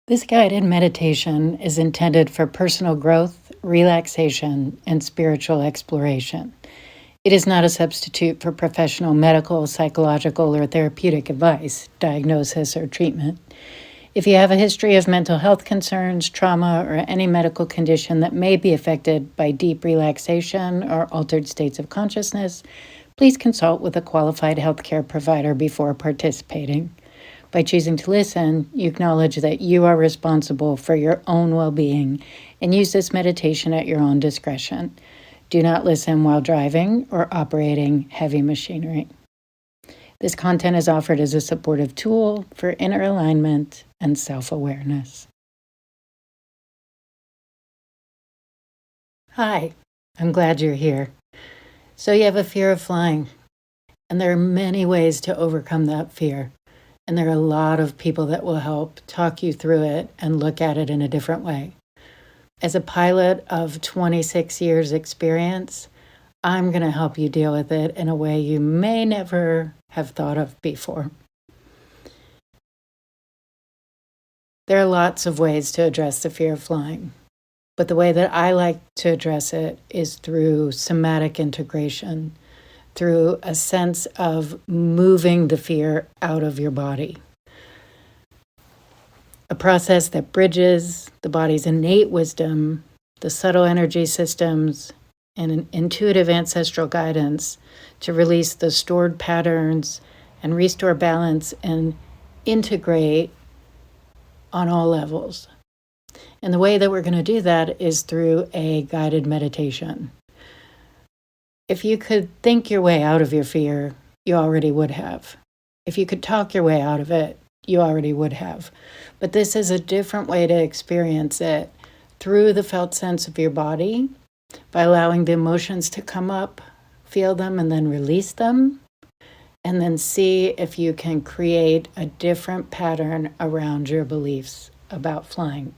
This guided meditation is intended for personal growth, relaxation, and spiritual exploration. It is not a substitute for professional medical, psychological, or therapeutic advice, diagnosis, or treatment. If you have a history of mental health concerns, trauma, or any medical condition that may be affected by deep relaxation or altered states of consciousness, please consult with a qualified healthcare provider before participating. By choosing to listen, you acknowledge that you are responsible for your own well-being and use this meditation at your own discretion. Do not listen while driving or operating heavy machinery. This content is offered as a supportive tool for inner alignment and self-awareness. Hi, I'm glad you're here. So you have a fear of flying, and there are many ways to overcome that fear. And there are a lot of people that will help talk you through it and look at it in a different way. As a pilot of 26 years experience, I'm going to help you deal with it in a way you may never have thought of before. There are lots of ways to address the fear of flying, but the way that I like to address it is through somatic integration, through a sense of moving the fear out of your body. A process that bridges the body's innate wisdom, the subtle energy systems, and an intuitive ancestral guidance to release the stored patterns and restore balance and integrate on all levels. And the way that we're going to do that is through a guided meditation. If you could think your way out of your fear, you already would have. If you could talk your way out of it, you already would have. But this is a different way to experience it through the felt sense of your body, by allowing the emotions to come up, feel them, and then release them, and then see if you can create a different pattern around your beliefs about flying.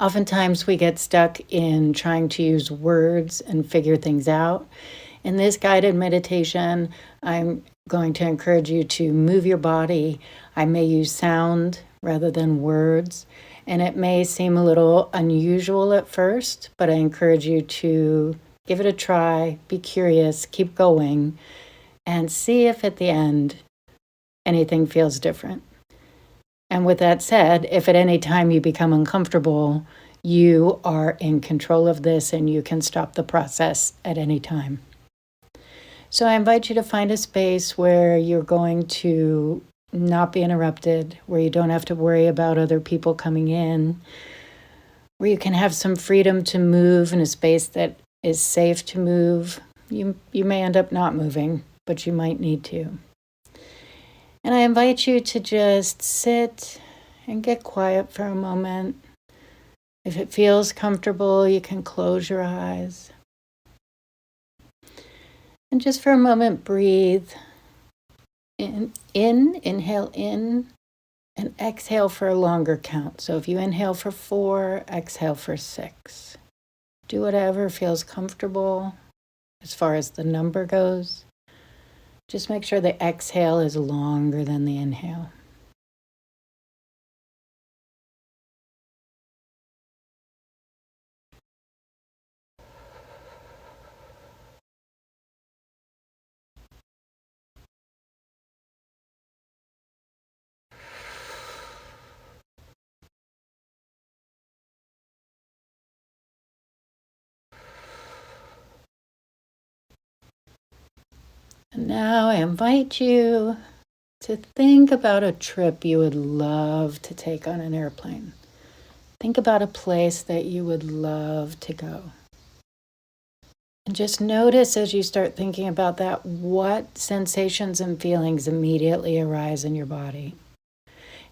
Oftentimes we get stuck in trying to use words and figure things out. In this guided meditation, I'm going to encourage you to move your body. I may use sound rather than words, and it may seem a little unusual at first, but I encourage you to give it a try, be curious, keep going, and see if at the end anything feels different. And with that said, if at any time you become uncomfortable, you are in control of this and you can stop the process at any time. So I invite you to find a space where you're going to not be interrupted, where you don't have to worry about other people coming in, where you can have some freedom to move in a space that is safe to move. You may end up not moving, but you might need to. And I invite you to just sit and get quiet for a moment. If it feels comfortable, you can close your eyes. And just for a moment, breathe. Inhale in, and exhale for a longer count. So if you inhale for 4, exhale for 6. Do whatever feels comfortable as far as the number goes. Just make sure the exhale is longer than the inhale. And now I invite you to think about a trip you would love to take on an airplane. Think about a place that you would love to go. And just notice as you start thinking about that, what sensations and feelings immediately arise in your body.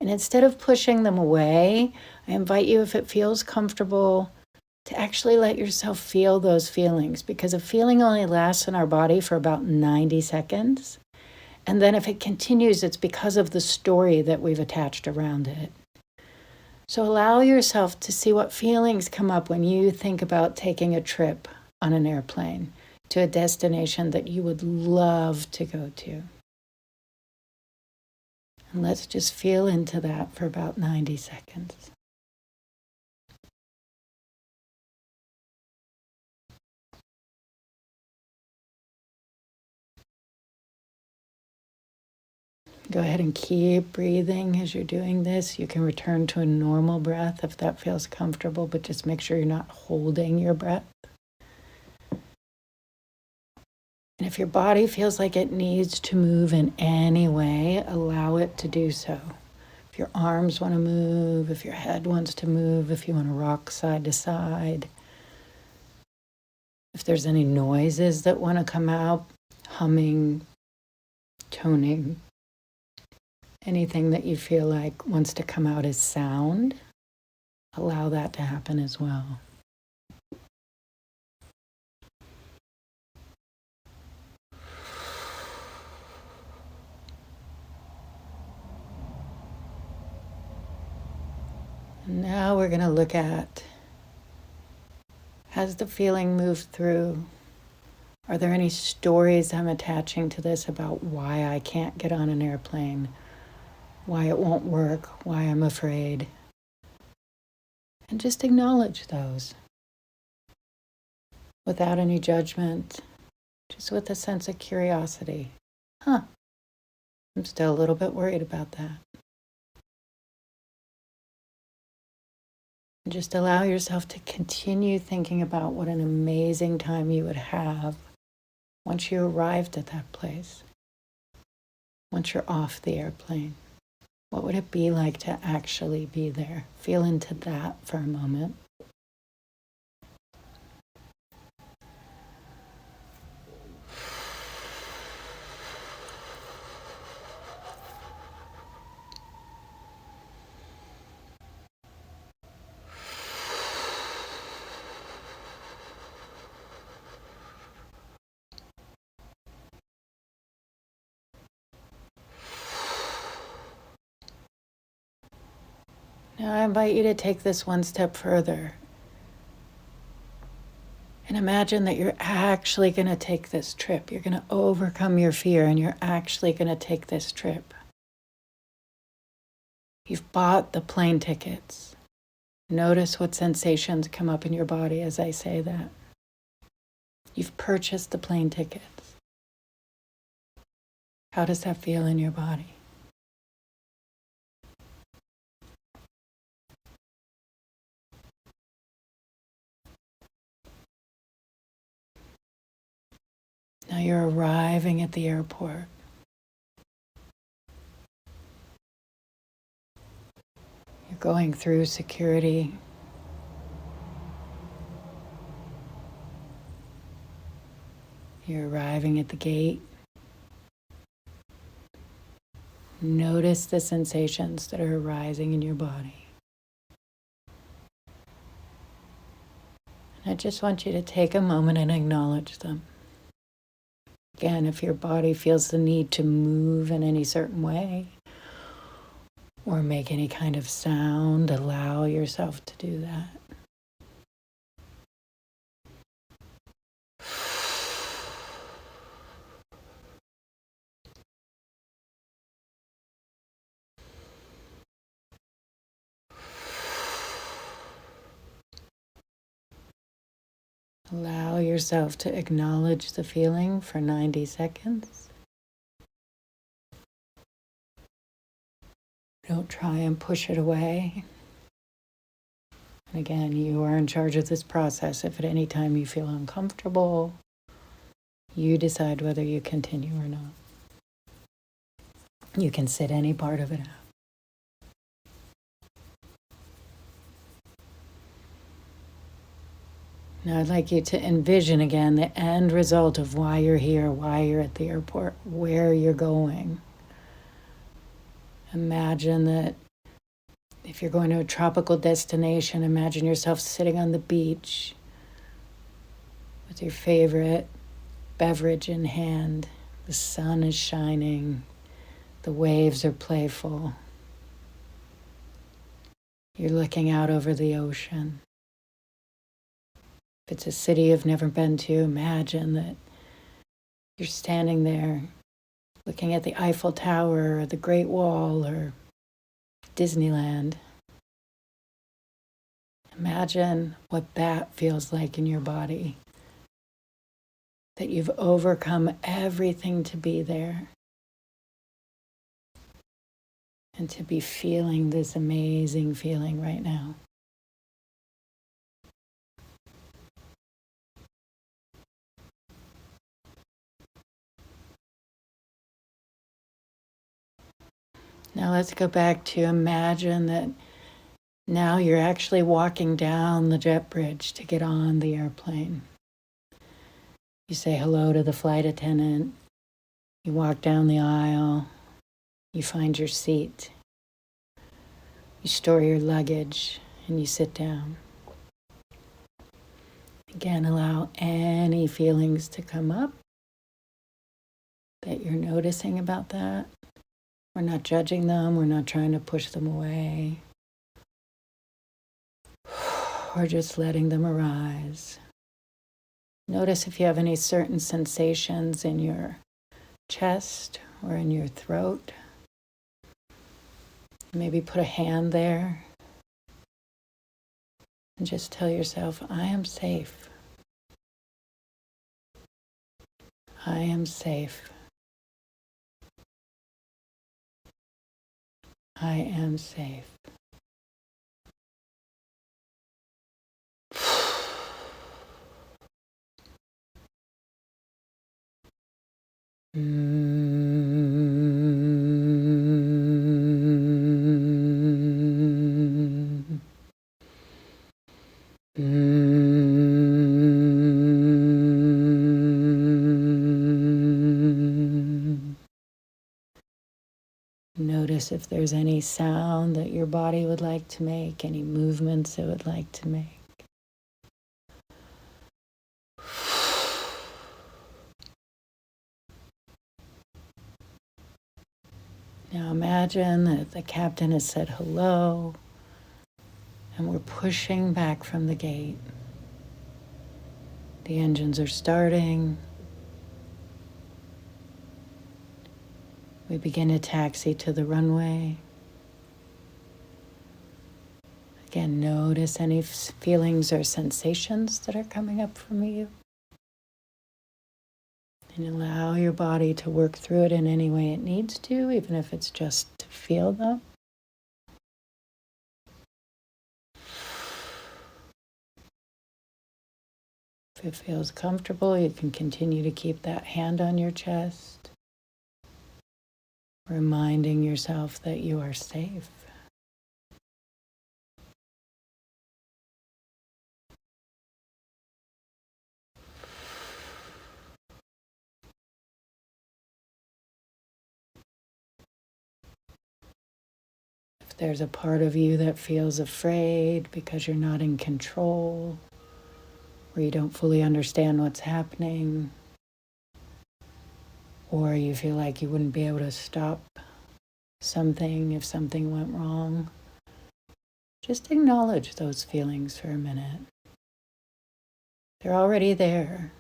And instead of pushing them away, I invite you, if it feels comfortable, to actually let yourself feel those feelings, because a feeling only lasts in our body for about 90 seconds. And then if it continues, it's because of the story that we've attached around it. So allow yourself to see what feelings come up when you think about taking a trip on an airplane to a destination that you would love to go to. And let's just feel into that for about 90 seconds. Go ahead and keep breathing as you're doing this. You can return to a normal breath if that feels comfortable, but just make sure you're not holding your breath. And if your body feels like it needs to move in any way, allow it to do so. If your arms want to move, if your head wants to move, if you want to rock side to side, if there's any noises that want to come out, humming, toning, anything that you feel like wants to come out as sound, allow that to happen as well. And now we're going to look at, has the feeling moved through? Are there any stories I'm attaching to this about why I can't get on an airplane, why it won't work, why I'm afraid? And just acknowledge those without any judgment, just with a sense of curiosity. I'm still a little bit worried about that. And just allow yourself to continue thinking about what an amazing time you would have once you arrived at that place, once you're off the airplane. What would it be like to actually be there? Feel into that for a moment. Now I invite you to take this one step further and imagine that you're actually going to take this trip. You're going to overcome your fear and you're actually going to take this trip. You've bought the plane tickets. Notice what sensations come up in your body as I say that. You've purchased the plane tickets. How does that feel in your body? Now you're arriving at the airport. You're going through security. You're arriving at the gate. Notice the sensations that are arising in your body. And I just want you to take a moment and acknowledge them. Again, if your body feels the need to move in any certain way or make any kind of sound, allow yourself to do that. Allow yourself to acknowledge the feeling for 90 seconds. Don't try and push it away. And again, you are in charge of this process. If at any time you feel uncomfortable, you decide whether you continue or not. You can sit any part of it out. Now I'd like you to envision again the end result of why you're here, why you're at the airport, where you're going. Imagine that if you're going to a tropical destination, imagine yourself sitting on the beach with your favorite beverage in hand. The sun is shining. The waves are playful. You're looking out over the ocean. If it's a city you've never been to, imagine that you're standing there looking at the Eiffel Tower or the Great Wall or Disneyland. Imagine what that feels like in your body, that you've overcome everything to be there and to be feeling this amazing feeling right now. Now let's go back to imagine that now you're actually walking down the jet bridge to get on the airplane. You say hello to the flight attendant. You walk down the aisle. You find your seat. You store your luggage and you sit down. Again, allow any feelings to come up that you're noticing about that. We're not judging them. We're not trying to push them away. We're just letting them arise. Notice if you have any certain sensations in your chest or in your throat. Maybe put a hand there and just tell yourself, I am safe. I am safe. I am safe. Notice if there's any sound that your body would like to make, any movements it would like to make. Now imagine that the captain has said hello and we're pushing back from the gate. The engines are starting. We begin a taxi to the runway. Again, notice any feelings or sensations that are coming up from you. And allow your body to work through it in any way it needs to, even if it's just to feel them. If it feels comfortable, you can continue to keep that hand on your chest, reminding yourself that you are safe. If there's a part of you that feels afraid because you're not in control, or you don't fully understand what's happening, or you feel like you wouldn't be able to stop something if something went wrong, just acknowledge those feelings for a minute. They're already there.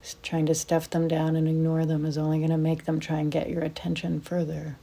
Just trying to stuff them down and ignore them is only going to make them try and get your attention further.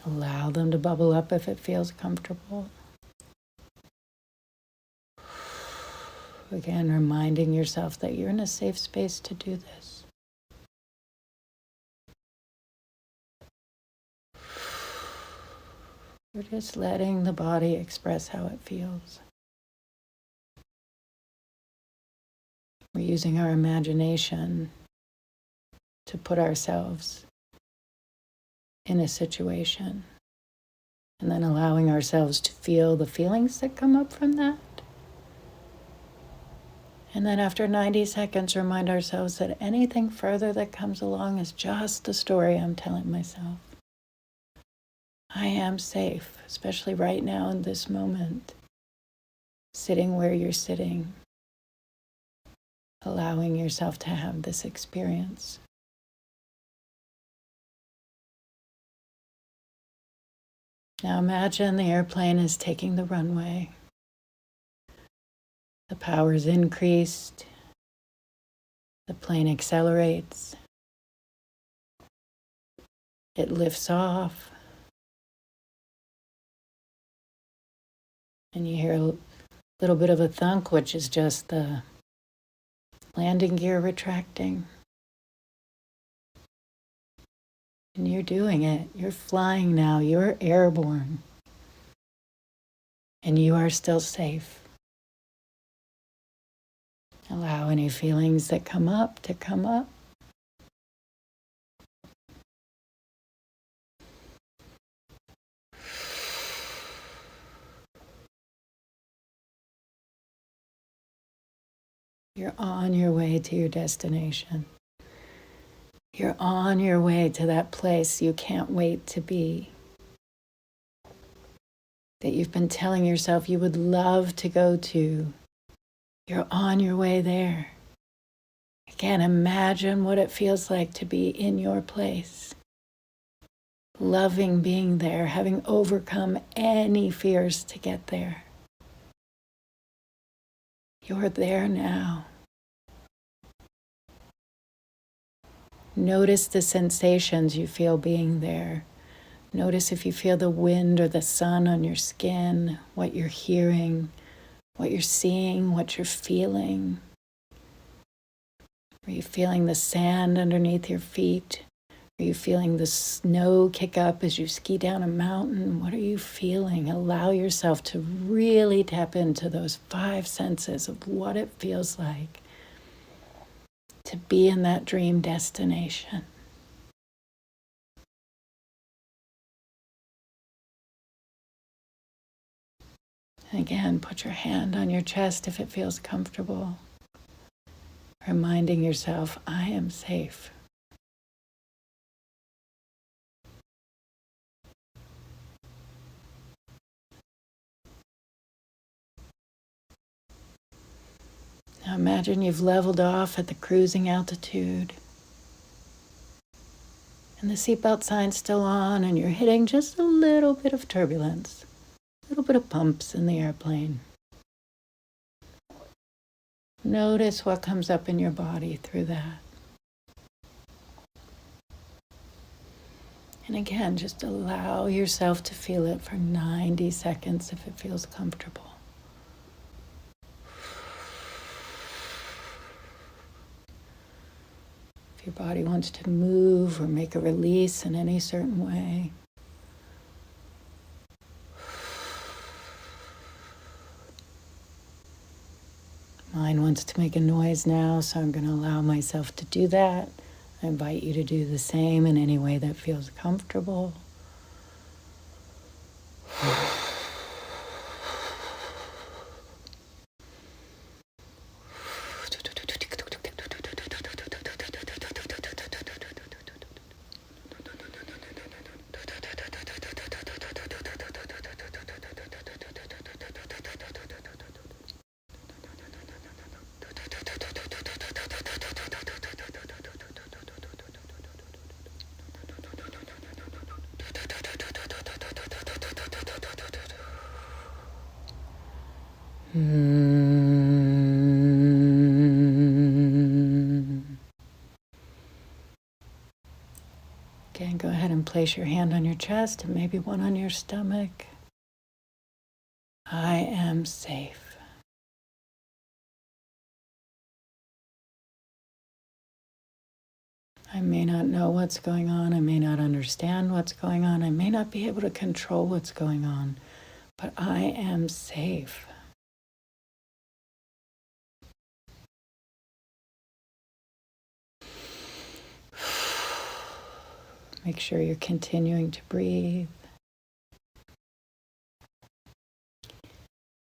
Allow them to bubble up if it feels comfortable. Again, reminding yourself that you're in a safe space to do this. We're just letting the body express how it feels. We're using our imagination to put ourselves in a situation and then allowing ourselves to feel the feelings that come up from that. And then after 90 seconds, remind ourselves that anything further that comes along is just the story I'm telling myself. I am safe, especially right now in this moment, sitting where you're sitting, allowing yourself to have this experience. Now imagine the airplane is taking the runway. The power is increased. The plane accelerates. It lifts off. And you hear a little bit of a thunk, which is just the landing gear retracting. And you're doing it. You're flying now. You're airborne. And you are still safe. Allow any feelings that come up to come up. You're on your way to your destination. You're on your way to that place you can't wait to be. That you've been telling yourself you would love to go to. You're on your way there. I can't imagine what it feels like to be in your place. Loving being there, having overcome any fears to get there. You're there now. Notice the sensations you feel being there. Notice if you feel the wind or the sun on your skin, what you're hearing, what you're seeing, what you're feeling. Are you feeling the sand underneath your feet? Are you feeling the snow kick up as you ski down a mountain? What are you feeling? Allow yourself to really tap into those 5 senses of what it feels like to be in that dream destination. And again, put your hand on your chest if it feels comfortable, reminding yourself, I am safe. Now imagine you've leveled off at the cruising altitude. And the seatbelt sign's still on and you're hitting just a little bit of turbulence, a little bit of bumps in the airplane. Notice what comes up in your body through that. And again, just allow yourself to feel it for 90 seconds if it feels comfortable. If your body wants to move or make a release in any certain way. Mine wants to make a noise now, so I'm going to allow myself to do that. I invite you to do the same in any way that feels comfortable. Again, go ahead and place your hand on your chest and maybe one on your stomach. I am safe. I may not know what's going on. I may not understand what's going on. I may not be able to control what's going on, but I am safe. Make sure you're continuing to breathe.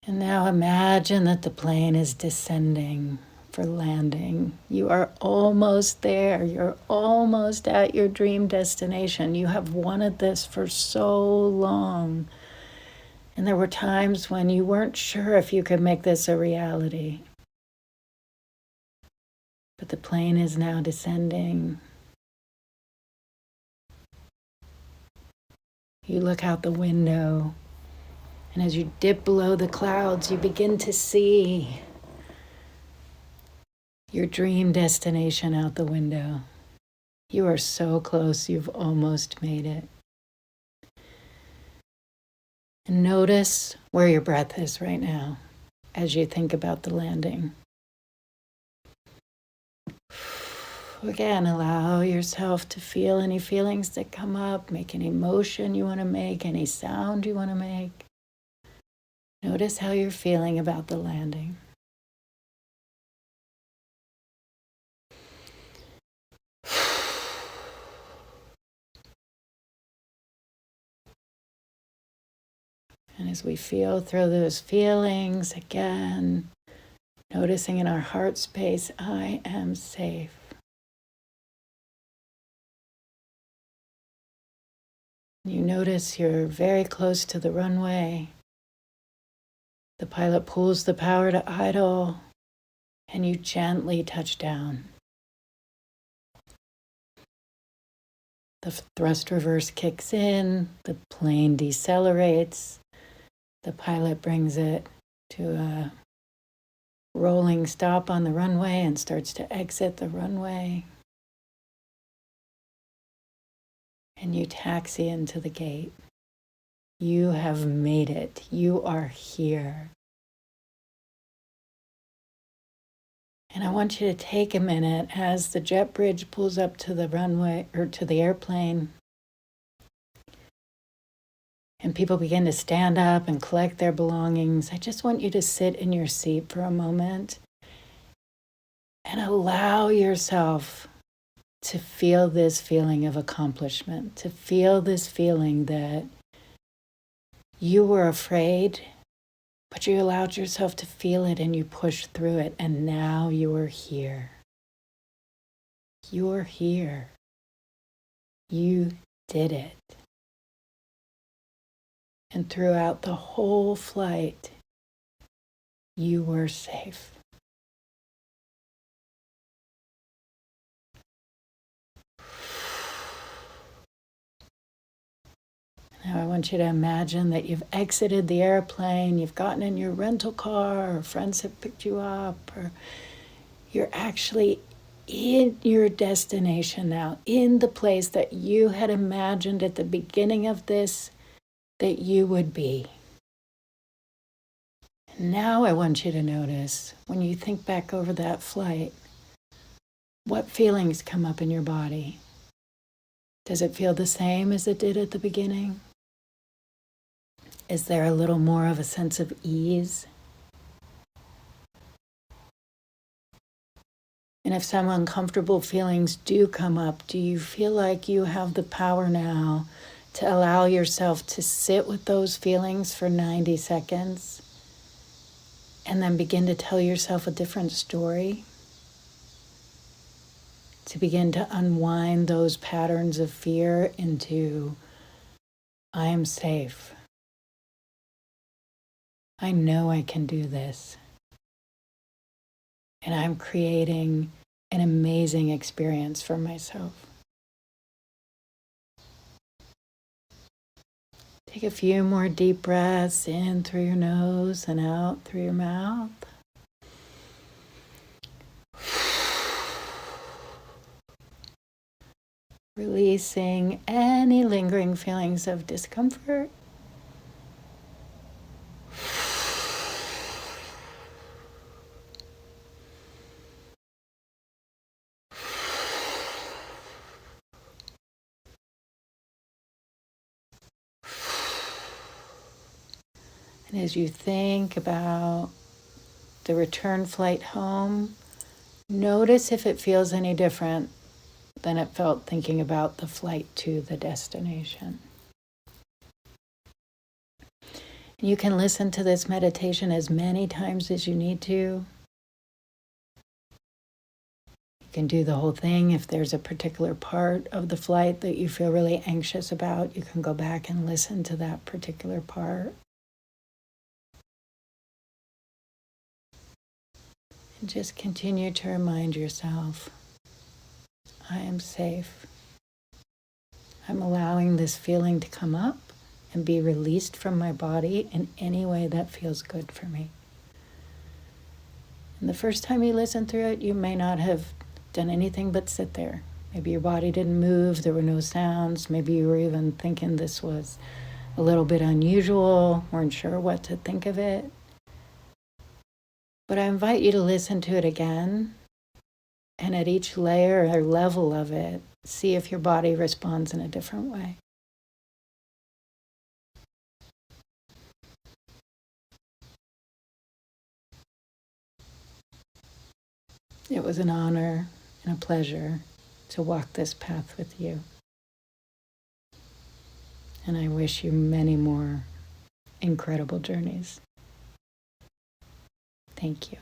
And now imagine that the plane is descending for landing. You are almost there. You're almost at your dream destination. You have wanted this for so long. And there were times when you weren't sure if you could make this a reality. But the plane is now descending. You look out the window, and as you dip below the clouds, you begin to see your dream destination out the window. You are so close, you've almost made it. And notice where your breath is right now as you think about the landing. Again, allow yourself to feel any feelings that come up, make any motion you want to make, any sound you want to make. Notice how you're feeling about the landing. And as we feel through those feelings, again, noticing in our heart space, I am safe. You notice you're very close to the runway. The pilot pulls the power to idle, and you gently touch down. The thrust reverse kicks in, the plane decelerates, the pilot brings it to a rolling stop on the runway and starts to exit the runway. And you taxi into the gate. You have made it. You are here. And I want you to take a minute as the jet bridge pulls up to the runway or to the airplane. And people begin to stand up and collect their belongings. I just want you to sit in your seat for a moment and allow yourself to feel this feeling of accomplishment, to feel this feeling that you were afraid, but you allowed yourself to feel it and you pushed through it, and now you are here. You're here. You did it. And throughout the whole flight, you were safe. Now I want you to imagine that you've exited the airplane, you've gotten in your rental car, or friends have picked you up, or you're actually in your destination now, in the place that you had imagined at the beginning of this that you would be. Now I want you to notice, when you think back over that flight, what feelings come up in your body. Does it feel the same as it did at the beginning? Is there a little more of a sense of ease? And if some uncomfortable feelings do come up, do you feel like you have the power now to allow yourself to sit with those feelings for 90 seconds and then begin to tell yourself a different story? To begin to unwind those patterns of fear into, I am safe. I know I can do this. And I'm creating an amazing experience for myself. Take a few more deep breaths in through your nose and out through your mouth. Releasing any lingering feelings of discomfort. And as you think about the return flight home, notice if it feels any different than it felt thinking about the flight to the destination. You can listen to this meditation as many times as you need to. You can do the whole thing. If there's a particular part of the flight that you feel really anxious about, you can go back and listen to that particular part. And just continue to remind yourself, I am safe. I'm allowing this feeling to come up and be released from my body in any way that feels good for me. And the first time you listen through it, you may not have done anything but sit there. Maybe your body didn't move, there were no sounds. Maybe you were even thinking this was a little bit unusual, weren't sure what to think of it. But I invite you to listen to it again, and at each layer or level of it, see if your body responds in a different way. It was an honor and a pleasure to walk this path with you. And I wish you many more incredible journeys. Thank you.